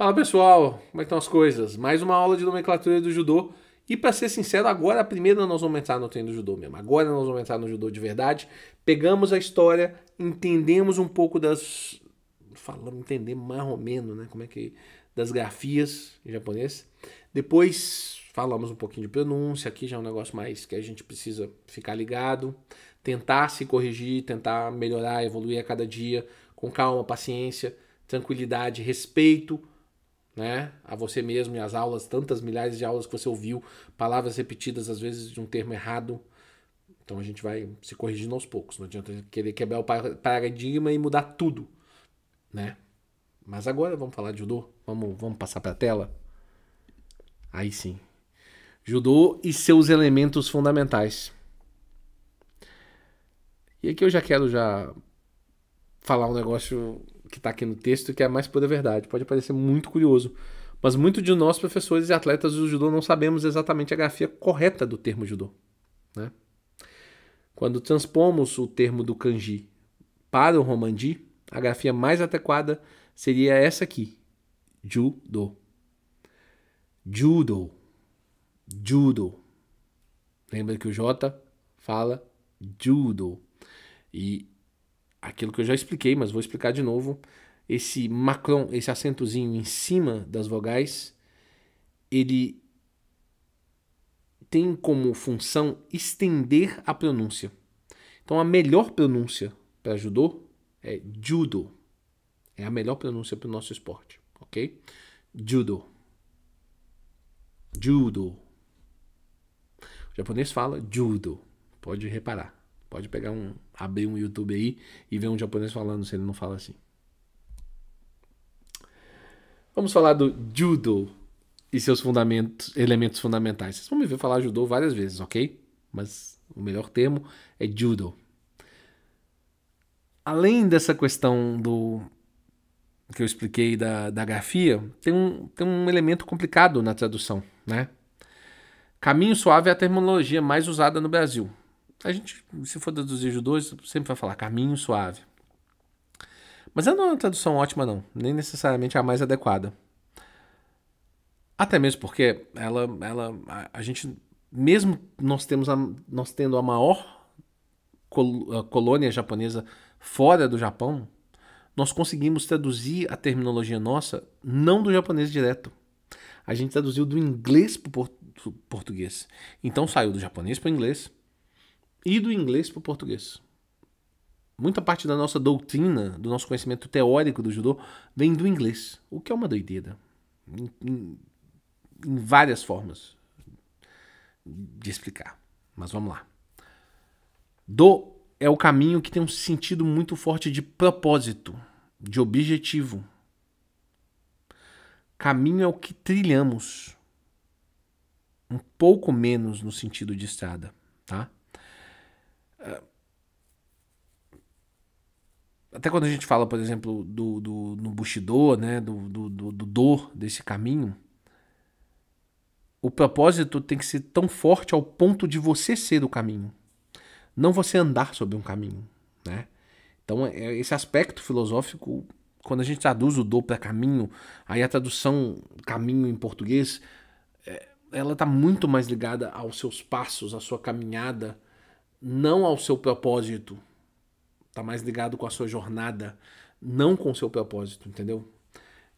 Fala pessoal, como é que estão as coisas? Mais uma aula de nomenclatura do judô. E para ser sincero, agora a primeira nós vamos entrar no treino do judô mesmo. Agora nós vamos entrar no judô de verdade. Pegamos a história, entendemos um pouco das. Falamos, entendemos mais ou menos, né? Como é que. Das grafias em japonês. Depois falamos um pouquinho de pronúncia. Aqui já é um negócio mais que a gente precisa ficar ligado. Tentar se corrigir, tentar melhorar, evoluir a cada dia. Com calma, paciência, tranquilidade, respeito, né, a você mesmo e as aulas, tantas milhares de aulas que você ouviu, palavras repetidas às vezes de um termo errado. Então a gente vai se corrigindo aos poucos. Não adianta querer quebrar o paradigma e mudar tudo, né? Mas agora vamos falar de judô. Vamos passar para a tela. Aí sim. Judô e seus elementos fundamentais. E aqui eu já quero falar um negócio que está aqui no texto que é a mais pura verdade. Pode parecer muito curioso, mas muitos de nós, professores e atletas do judô, não sabemos exatamente a grafia correta do termo judô, né? Quando transpomos o termo do kanji para o romanji, a grafia mais adequada seria essa aqui: judo. Judo. Judo. Lembra que o J fala judo. E aquilo que eu já expliquei, mas vou explicar de novo. Esse macron, esse acentozinho em cima das vogais, ele tem como função estender a pronúncia. Então a melhor pronúncia para judô é judo. É a melhor pronúncia para o nosso esporte, ok? Judo. Judo. O japonês fala judo. Pode reparar. Pode abrir um YouTube aí e ver um japonês falando se ele não fala assim. Vamos falar do judo e seus elementos fundamentais. Vocês vão me ver falar judô várias vezes, ok? Mas o melhor termo é judo. Além dessa questão do que eu expliquei da grafia, tem um elemento complicado na tradução, né? Caminho suave é a terminologia mais usada no Brasil. A gente, se for traduzir judô, sempre vai falar caminho suave. Mas ela não é uma tradução ótima, não. Nem necessariamente a mais adequada. Até mesmo porque a gente, mesmo nós tendo a maior colônia japonesa fora do Japão, nós conseguimos traduzir a terminologia nossa não do japonês direto. A gente traduziu do inglês para o português. Então saiu do japonês para o inglês e do inglês para o português. Muita parte da nossa doutrina, do nosso conhecimento teórico do judô, vem do inglês, o que é uma doideira. Em várias formas de explicar. Mas vamos lá. Do é o caminho que tem um sentido muito forte de propósito, de objetivo. Caminho é o que trilhamos. Um pouco menos no sentido de estrada, tá? Até quando a gente fala, por exemplo, no Bushido, né, do desse caminho, o propósito tem que ser tão forte ao ponto de você ser o caminho, não você andar sobre um caminho, né? Então, esse aspecto filosófico, quando a gente traduz o do para caminho, aí a tradução caminho em português, ela está muito mais ligada aos seus passos, à sua caminhada, não ao seu propósito. Está mais ligado com a sua jornada, não com o seu propósito, entendeu?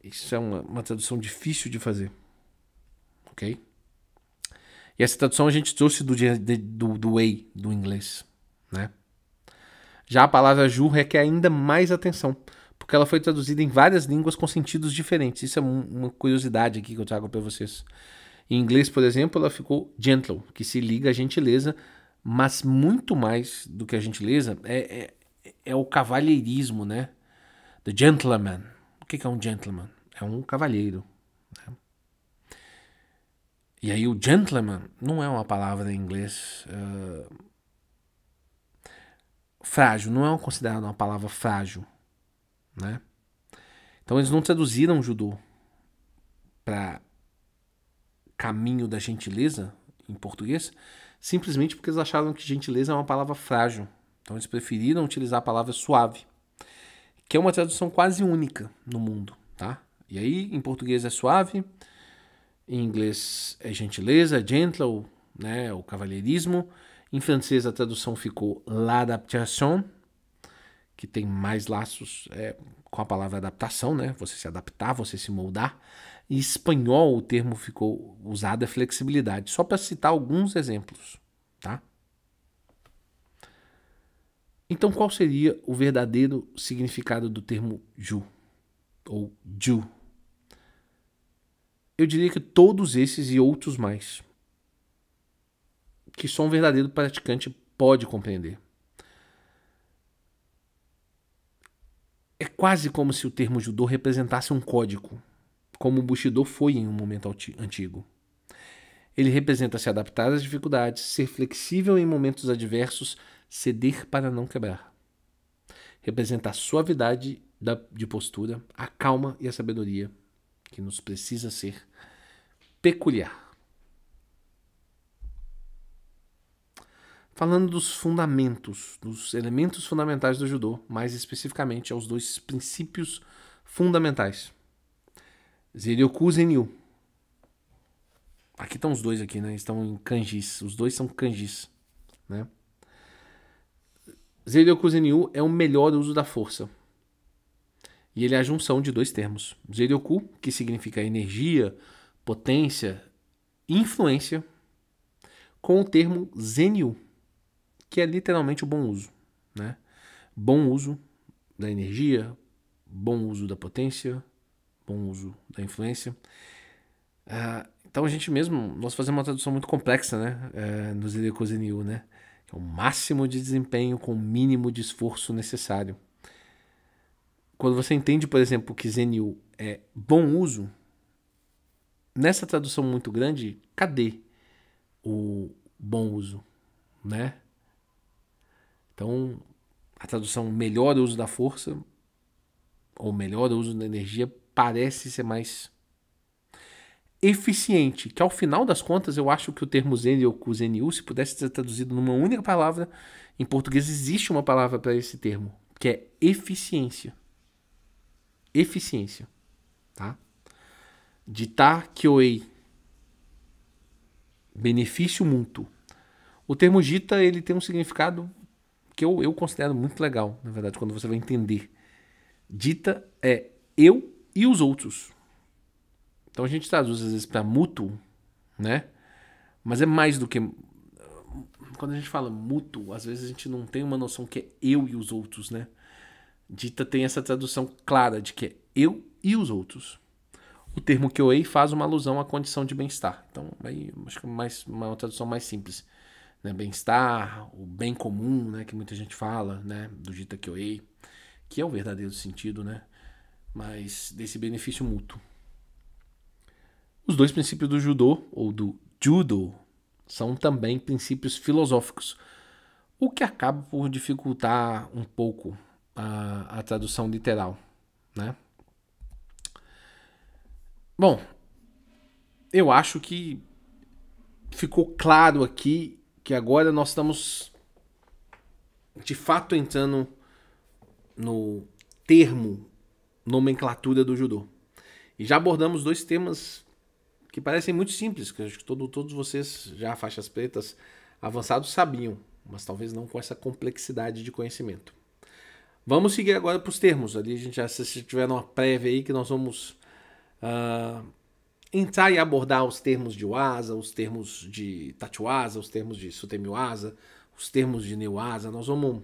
Isso é uma tradução difícil de fazer, ok? E essa tradução a gente trouxe do Wei, do inglês, né? Já a palavra Ju requer ainda mais atenção, porque ela foi traduzida em várias línguas com sentidos diferentes. Isso é uma curiosidade aqui que eu trago para vocês. Em inglês, por exemplo, ela ficou gentle, que se liga à gentileza, mas muito mais do que a gentileza é o cavalheirismo, né? The gentleman. O que é um gentleman? É um cavalheiro. Né? E aí o gentleman não é uma palavra em inglês frágil, não é considerado uma palavra frágil, né? Então eles não traduziram judô para caminho da gentileza em português, simplesmente porque eles acharam que gentileza é uma palavra frágil. Então eles preferiram utilizar a palavra suave, que é uma tradução quase única no mundo, tá? E aí, em português é suave, em inglês é gentileza, gentle, né, o cavalheirismo. Em francês a tradução ficou l'adaptation, que tem mais laços com a palavra adaptação, né? Você se adaptar, você se moldar. Em espanhol o termo ficou usado é flexibilidade, só para citar alguns exemplos, tá? Então qual seria o verdadeiro significado do termo ju ou ju? Eu diria que todos esses e outros mais que só um verdadeiro praticante pode compreender. É quase como se o termo judô representasse um código, como o Bushido foi em um momento antigo. Ele representa se adaptar às dificuldades, ser flexível em momentos adversos, ceder para não quebrar. Representa a suavidade de postura, a calma e a sabedoria que nos precisa ser peculiar. Falando dos fundamentos, dos elementos fundamentais do judô, mais especificamente aos dois princípios fundamentais. Zeiryoku Zenyu. Aqui estão os dois aqui, né? Estão em kanjis. Os dois são kanjis, né? Zeiryoku Zenyu é o melhor uso da força. E ele é a junção de dois termos. Zeiryoku, que significa energia, potência, influência, com o termo Zenyu, que é literalmente o bom uso, né? Bom uso da energia, bom uso da potência, bom uso da influência. Então a gente mesmo, nós fazemos uma tradução muito complexa, né? No Zeiryoku Zenyu, né? Que é o máximo de desempenho com o mínimo de esforço necessário. Quando você entende, por exemplo, que Zenyu é bom uso, nessa tradução muito grande, cadê o bom uso, né? Então, a tradução melhor uso da força ou melhor uso da energia parece ser mais eficiente, que ao final das contas eu acho que o termo Zenyoku Zenyu, se pudesse ser traduzido numa única palavra, em português existe uma palavra para esse termo, que é eficiência. Eficiência, tá? Dita Kyoei, benefício mútuo. O termo Jita, ele tem um significado que eu considero muito legal, na verdade, quando você vai entender. Dita é eu e os outros. Então a gente traduz às vezes para mútuo, né? Mas é mais do que... Quando a gente fala mútuo, às vezes a gente não tem uma noção que é eu e os outros, né? Dita tem essa tradução clara de que é eu e os outros. O termo Kyoei faz uma alusão à condição de bem-estar. Então, aí, acho que é uma tradução mais simples. Né? Bem-estar, o bem comum, né? Que muita gente fala, né? Do Jita Kyoei, que é o verdadeiro sentido, né? Mas desse benefício mútuo. Os dois princípios do Judô, ou do Judo, são também princípios filosóficos, o que acaba por dificultar um pouco a tradução literal, né? Bom, eu acho que ficou claro aqui que agora nós estamos de fato entrando no termo nomenclatura do judô. E já abordamos dois temas que parecem muito simples, que acho que todos vocês já faixas pretas avançados sabiam, mas talvez não com essa complexidade de conhecimento. Vamos seguir agora para os termos. Ali a gente já, se tiver uma prévia aí, que nós vamos entrar e abordar os termos de Wasa, os termos de Tachiwasa, os termos de Sutemiwasa, os termos de Newasa. Nós vamos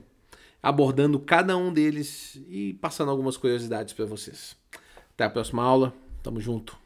abordando cada um deles e passando algumas curiosidades para vocês. Até a próxima aula. Tamo junto.